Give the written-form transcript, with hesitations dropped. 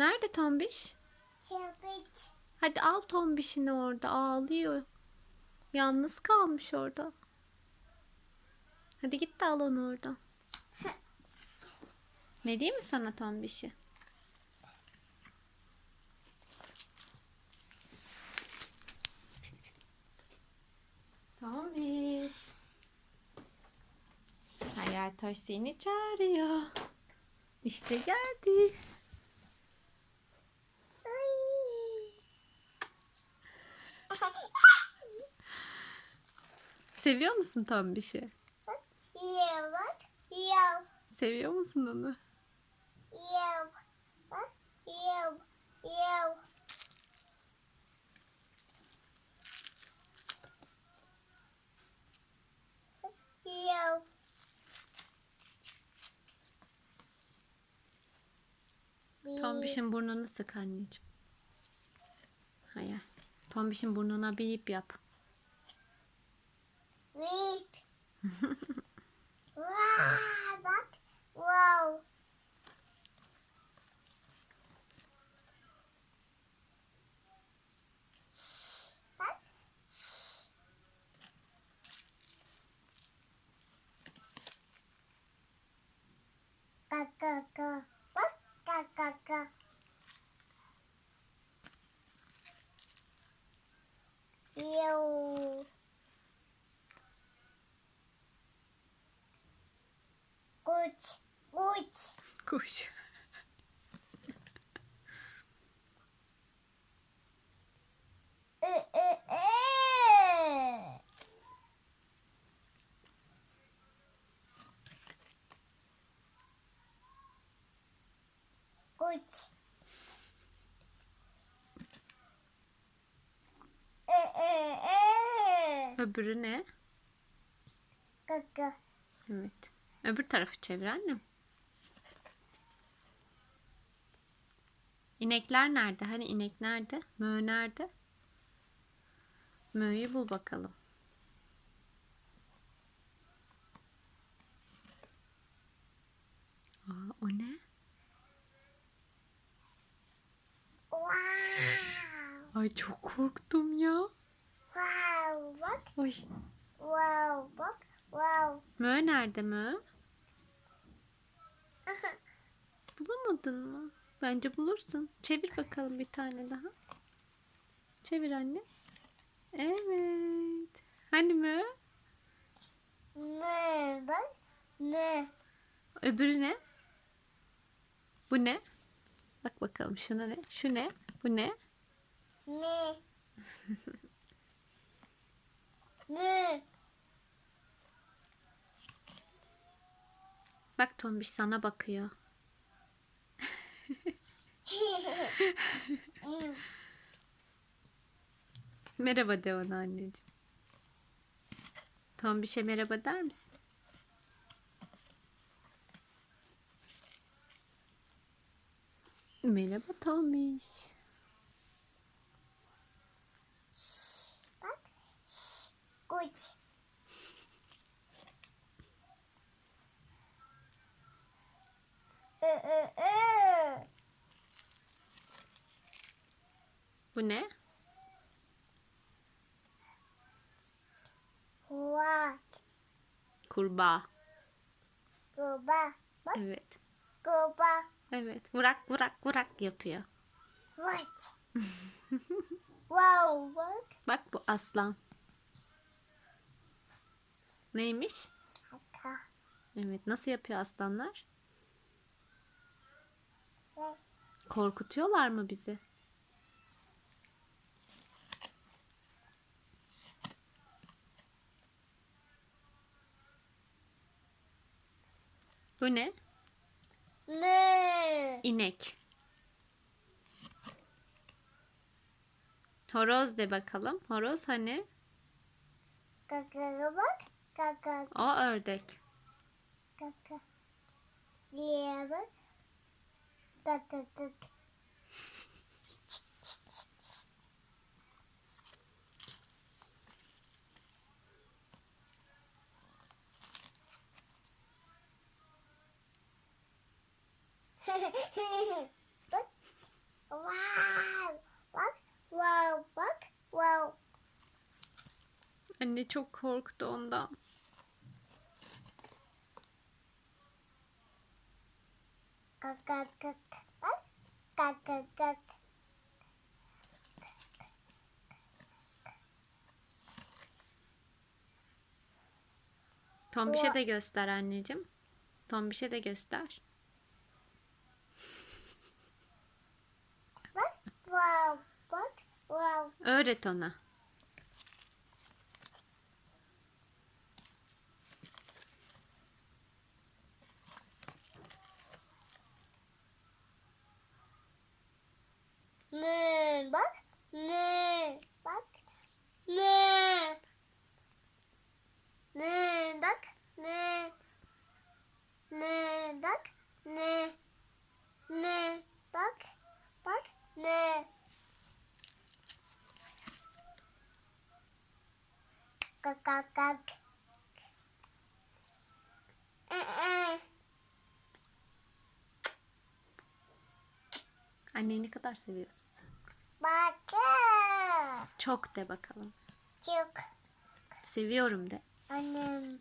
Nerede tombiş? Tombiş. Hadi al tombişini, orada ağlıyor. Yalnız kalmış orada. Hadi git de al onu oradan. Vereyim mi sana tombişi? Tombiş. Hayal taş seni çağırıyor. İşte geldi. Seviyor musun tombişi? Yav bak. Yav. Seviyor musun onu? Yav. Bak. Yav. Yav. Yav. Tombiş'in burnunu sık anneciğim. Hayal. Tombiş'in burnuna bir ip yap. Vip. Bak. Wow. Bak. Kaka. Bak. Kaka. Yav. Kuş. Kuş. Kuş. Kuş. Öbürü ne? Kaka. Evet. Öbür tarafı çevir annem. İnekler nerede? Hani inek nerede? Mö nerede? Mö'yü bul bakalım. Aa, o ne? Wow. Ay çok korktum ya. Wow. Bak. Oy. Wow. Bak. Wow. Mö nerede mö? Bulamadın mı? Bence bulursun. Çevir bakalım bir tane daha. Çevir anne. Evet. Hani mö? Ne? Bak. Ne? Öbürü ne? Bu ne? Bak bakalım şuna ne? Şu ne? Bu ne? Ne? Ne? Bak tombiş sana bakıyor. Merhaba de ona anneciğim. Tombiş'e merhaba der misin? Merhaba tombiş. Bak. Kuş. Bu ne? What? Kurbağa. Kuba. Bak. Evet. Kuba. Evet. Vurak vurak vurak yapıyor. What? Wow. Bak. Bak bu aslan. Neymiş? Kaka. Evet. Nasıl yapıyor aslanlar? Bak. Korkutuyorlar mı bizi? Bu ne? Ne? İnek. Horoz de bakalım. Horoz hani? Kaka. Bak. Kaka. O ördek. Kaka. Diye bak. Kaka. Kaka. Bak. çok korktu ondan. Kak kak kak. Bak. Kak kak kak. Tombiş'e de göster anneciğim. Tombiş'e de göster. Bak. Wow. Bak. Wow. Öğret ona. Ne? Bak. Ne? Bak. Ne? Ne? Bak. Ne? Ne? Bak. Ne? Ne? Bak. Bak. Ne? Kak kak kak. Anneyi ne kadar seviyorsun sen? Bak. Çok de bakalım. Çok. Seviyorum de. Annem.